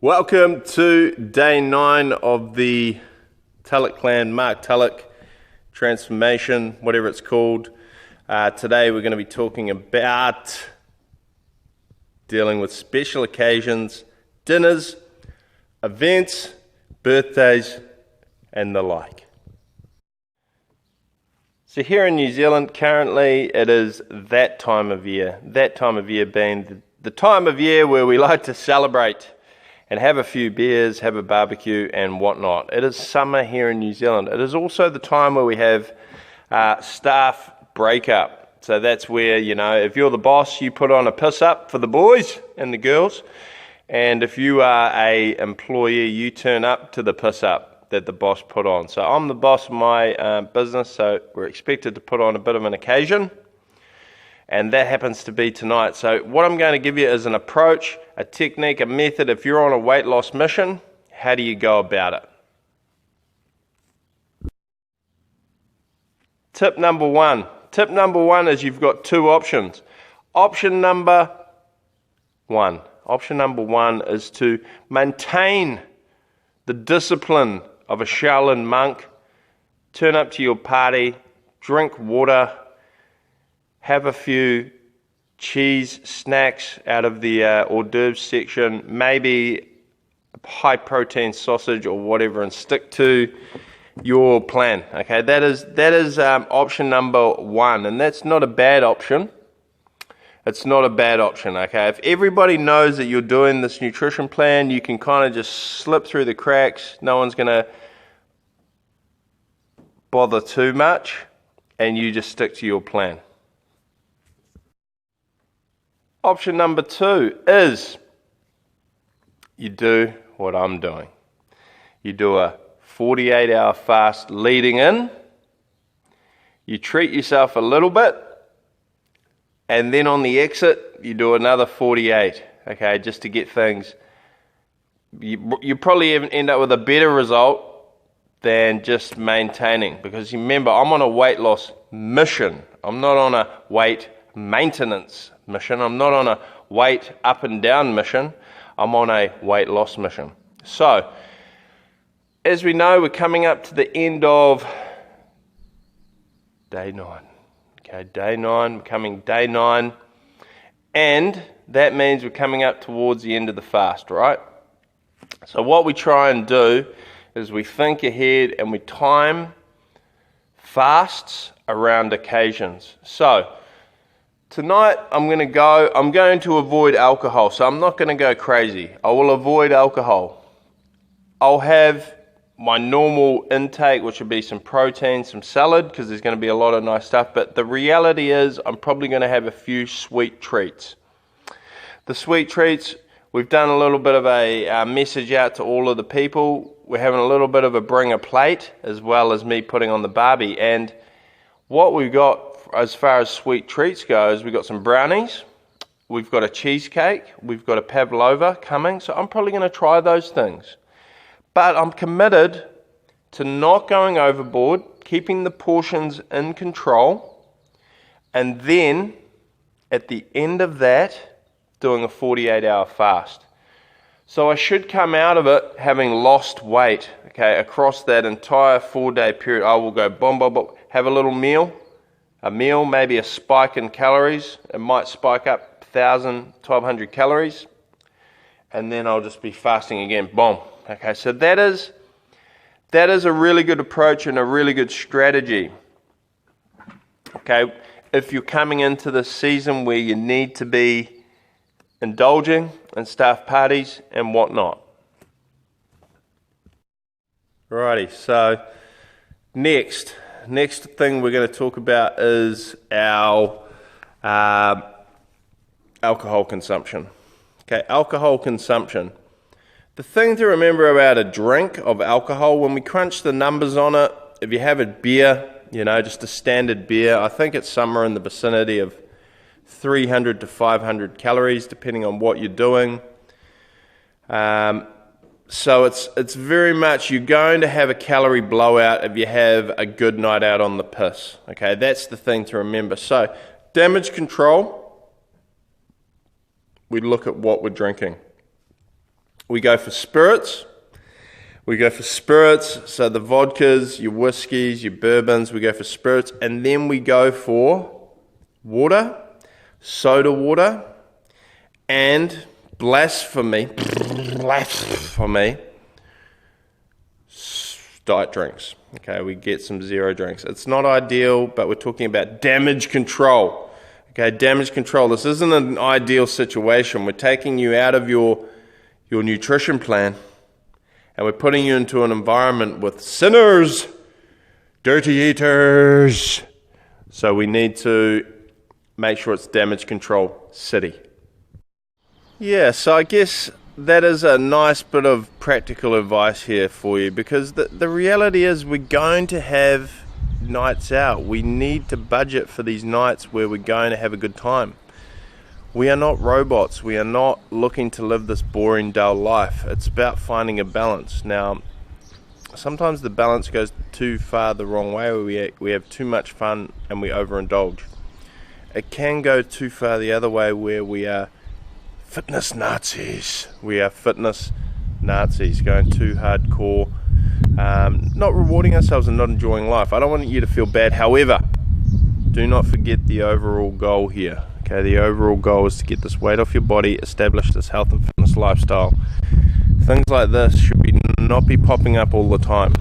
Welcome to day 9 of the Tulloch Clan, Mark Tulloch transformation, whatever it's called. Today we're going to be talking about dealing with special occasions, dinners, events, birthdays, and the like. So here in New Zealand, currently it is that time of year being the time of year where we like to celebrate and have a few beers, have a barbecue and whatnot. It is summer here in New Zealand. It is also the time where we have staff breakup. So that's where, if you're the boss, you put on a piss up for the boys and the girls. And if you are a employee, you turn up to the piss up that the boss put on. So I'm the boss of my business, so we're expected to put on a bit of an occasion. And that happens to be tonight. So what I'm going to give you is an approach, a technique, a method. If you're on a weight loss mission, how do you go about it? Tip number one. Tip number one is you've got two options. Option number one is to maintain the discipline of a Shaolin monk. Turn up to your party, drink water, have a few cheese snacks out of the hors d'oeuvres section, maybe a high protein sausage or whatever, and stick to your plan. Okay, that is option number one, and that's not a bad option. It's not a bad option. Okay, if everybody knows that you're doing this nutrition plan, you can kind of just slip through the cracks. No one's gonna bother too much, and you just stick to your plan. Option number two is you do what I'm doing. You do a 48-hour fast leading in. You treat yourself a little bit. And then on the exit, you do another 48. Okay, just to get things. You probably even end up with a better result than just maintaining. Because remember, I'm on a weight loss mission. I'm not on a weight maintenance mission. I'm not on a weight up and down mission. I'm on a weight loss mission. So, as we know, we're coming up to the end of day 9. Okay, day 9, we're coming day 9. And that means we're coming up towards the end of the fast, right? So what we try and do is we think ahead and we time fasts around occasions. So, tonight I'm going to avoid alcohol, so I'm not going to go crazy. I will avoid alcohol. I'll have my normal intake, which would be some protein, some salad, because there's going to be a lot of nice stuff, but the reality is I'm probably going to have a few sweet treats. The sweet treats, we've done a little bit of a message out to all of the people. We're having a little bit of a bring a plate, as well as me putting on the barbie, and what we've got as far as sweet treats goes, we've got some brownies, we've got a cheesecake, we've got a pavlova coming, so I'm probably going to try those things. But I'm committed to not going overboard, keeping the portions in control, and then at the end of that, doing a 48-hour fast. So I should come out of it having lost weight, okay, across that entire 4-day period. I will go boom, boom, boom, have a little meal, maybe a spike in calories. It might spike up 1,000, 1,200 calories. And then I'll just be fasting again. Boom. Okay, so that is a really good approach and a really good strategy. Okay, if you're coming into this season where you need to be indulging in staff parties and whatnot. Alrighty, so next thing we're going to talk about is our alcohol consumption. Okay, alcohol consumption. The thing to remember about a drink of alcohol, when we crunch the numbers on it, if you have a beer, just a standard beer, I think it's somewhere in the vicinity of 300 to 500 calories, depending on what you're doing. So it's very much, you're going to have a calorie blowout if you have a good night out on the piss. Okay, that's the thing to remember. So, damage control, we look at what we're drinking. we go for spirits. So the vodkas, your whiskeys, your bourbons, we go for spirits. And then we go for water, soda water, and blasphemy, diet drinks. Okay, we get some zero drinks. It's not ideal, but we're talking about damage control. Okay, damage control. This isn't an ideal situation. We're taking you out of your nutrition plan, and we're putting you into an environment with sinners, dirty eaters. So we need to make sure it's damage control city. Yeah, so I guess that is a nice bit of practical advice here for you, because the reality is we're going to have nights out. We need to budget for these nights where we're going to have a good time. We are not robots. We are not looking to live this boring, dull life. It's about finding a balance. Now, sometimes the balance goes too far the wrong way, where we have too much fun and we overindulge. It can go too far the other way, where we are fitness Nazis. We are fitness Nazis, going too hardcore, not rewarding ourselves and not enjoying life. I don't want you to feel bad. However, do not forget the overall goal here. Okay, the overall goal is to get this weight off your body, establish this health and fitness lifestyle. Things like this should not be popping up all the time.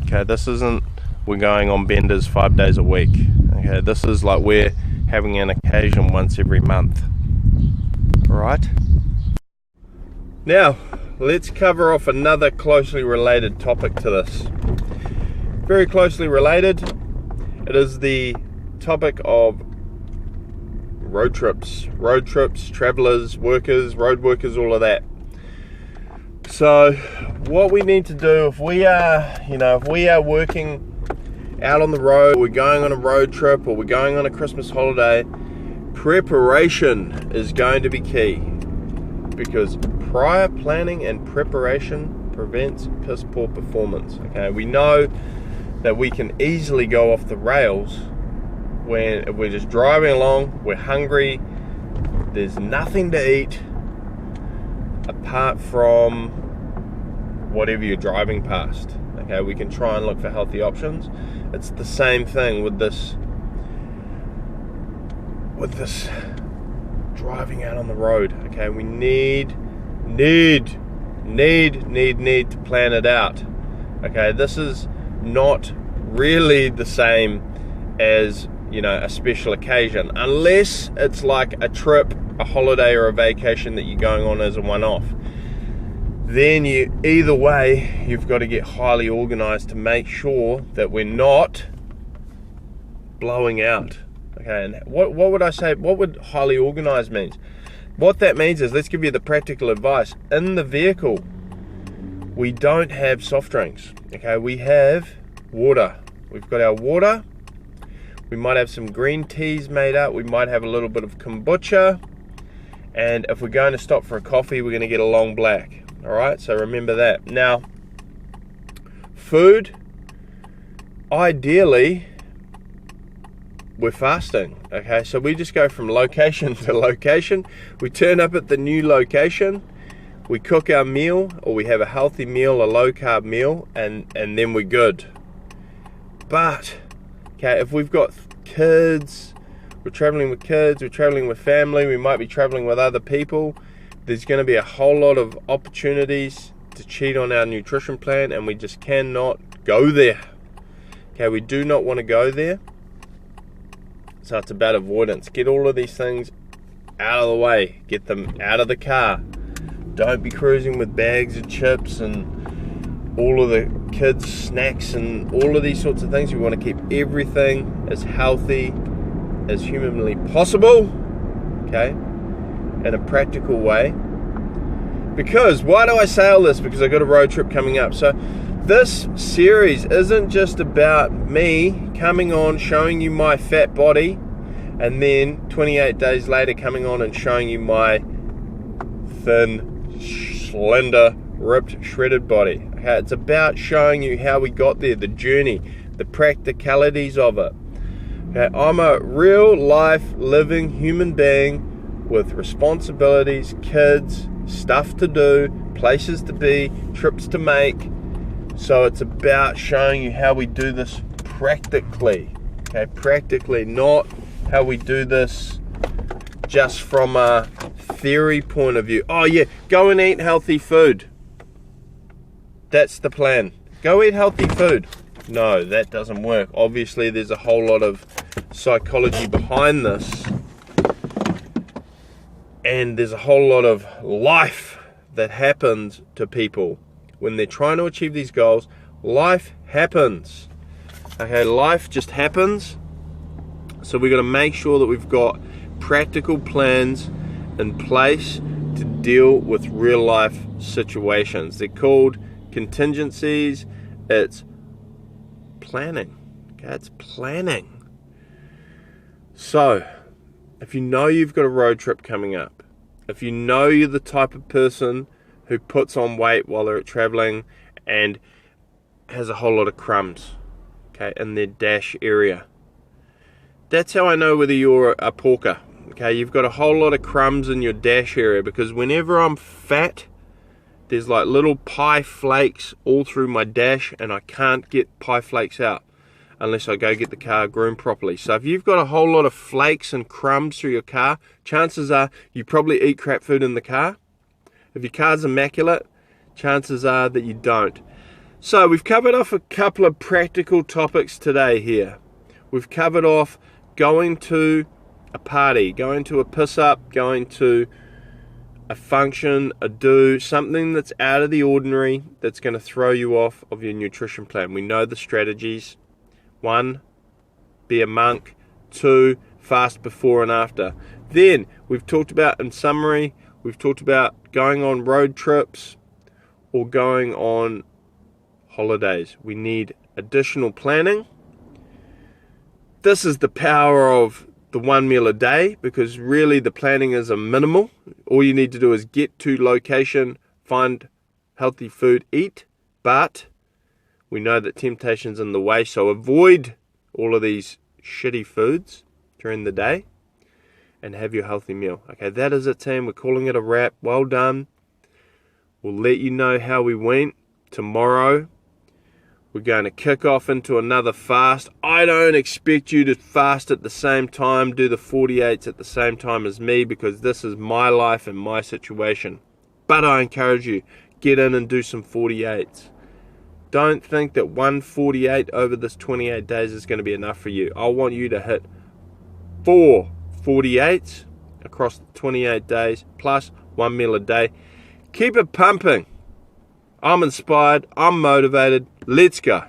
Okay, this isn't we're going on benders 5 days a week. Okay, this is like we're having an occasion once every month. Alright? Now, let's cover off another closely related topic to this. Very closely related. It is the topic of road trips, travelers, workers, road workers, all of that. So what we need to do if we are working out on the road, we're going on a road trip, or we're going on a Christmas holiday, preparation is going to be key, because prior planning and preparation prevents piss poor performance. Okay, we know that we can easily go off the rails when we're just driving along, we're hungry, there's nothing to eat apart from whatever you're driving past. Okay, we can try and look for healthy options. It's the same thing with this driving out on the road. Okay, we need to plan it out. Okay, this is not really the same as, a special occasion, unless it's like a trip, a holiday, or a vacation that you're going on as a one-off. Then either way, you've got to get highly organized to make sure that we're not blowing out. Okay, and what would I say? What would highly organized mean? What that means is, let's give you the practical advice. In the vehicle, we don't have soft drinks. Okay, we have water. We've got our water. We might have some green teas made up. We might have a little bit of kombucha. And if we're going to stop for a coffee, we're going to get a long black. All right, so remember that. Now, food, ideally, we're fasting. Okay, so we just go from location to location. We turn up at the new location. We cook our meal, or we have a healthy meal, a low carb meal, and then we're good. But, okay, if we've got kids, we're traveling with kids, we're traveling with family, we might be traveling with other people, there's going to be a whole lot of opportunities to cheat on our nutrition plan, and we just cannot go there. Okay, we do not want to go there. So it's about avoidance. Get all of these things out of the way. Get them out of the car. Don't be cruising with bags of chips and all of the kids' snacks and all of these sorts of things. We want to keep everything as healthy as humanly possible, okay, in a practical way. Because, why do I say all this? Because I've got a road trip coming up. So this series isn't just about me coming on, showing you my fat body, and then 28 days later coming on and showing you my thin, slender, ripped, shredded body. Okay, it's about showing you how we got there, the journey, the practicalities of it. Okay, I'm a real life living human being with responsibilities, kids, stuff to do, places to be, trips to make. So it's about showing you how we do this practically. Okay, practically, not how we do this just from a theory point of view. Oh yeah, go and eat healthy food. That's the plan. Go eat healthy food. No, that doesn't work. Obviously, there's a whole lot of psychology behind this. And there's a whole lot of life that happens to people when they're trying to achieve these goals. Life happens. Okay, life just happens. So we've got to make sure that we've got practical plans in place to deal with real life situations. They're called contingencies. It's planning. Okay, it's planning. So, if you know you've got a road trip coming up, if you know you're the type of person who puts on weight while they're traveling and has a whole lot of crumbs, okay, in their dash area, that's how I know whether you're a porker. Okay, you've got a whole lot of crumbs in your dash area, because whenever I'm fat, there's like little pie flakes all through my dash, and I can't get pie flakes out unless I go get the car groomed properly. So if you've got a whole lot of flakes and crumbs through your car, chances are you probably eat crap food in the car. If your car's immaculate, chances are that you don't. So we've covered off a couple of practical topics today here. We've covered off going to a party, going to a piss up, going to a function, a do, something that's out of the ordinary, that's going to throw you off of your nutrition plan. We know the strategies. 1, be a monk. 2, fast before and after. Then we've talked about, in summary, we've talked about going on road trips or going on holidays. We need additional planning. This is the power of the 1 meal a day, because really the planning is a minimal. All you need to do is get to location, find healthy food, eat. But we know that temptation's in the way, so avoid all of these shitty foods during the day and have your healthy meal. Okay, that is it, team. We're calling it a wrap. Well done. We'll let you know how we went tomorrow. We're going to kick off into another fast. I don't expect you to fast at the same time, do the 48s at the same time as me, because this is my life and my situation. But I encourage you, get in and do some 48s. Don't think that 148 over this 28 days is going to be enough for you. I want you to hit 4 48s across the 28 days, plus 1 meal a day. Keep it pumping. I'm inspired. I'm motivated. Let's go.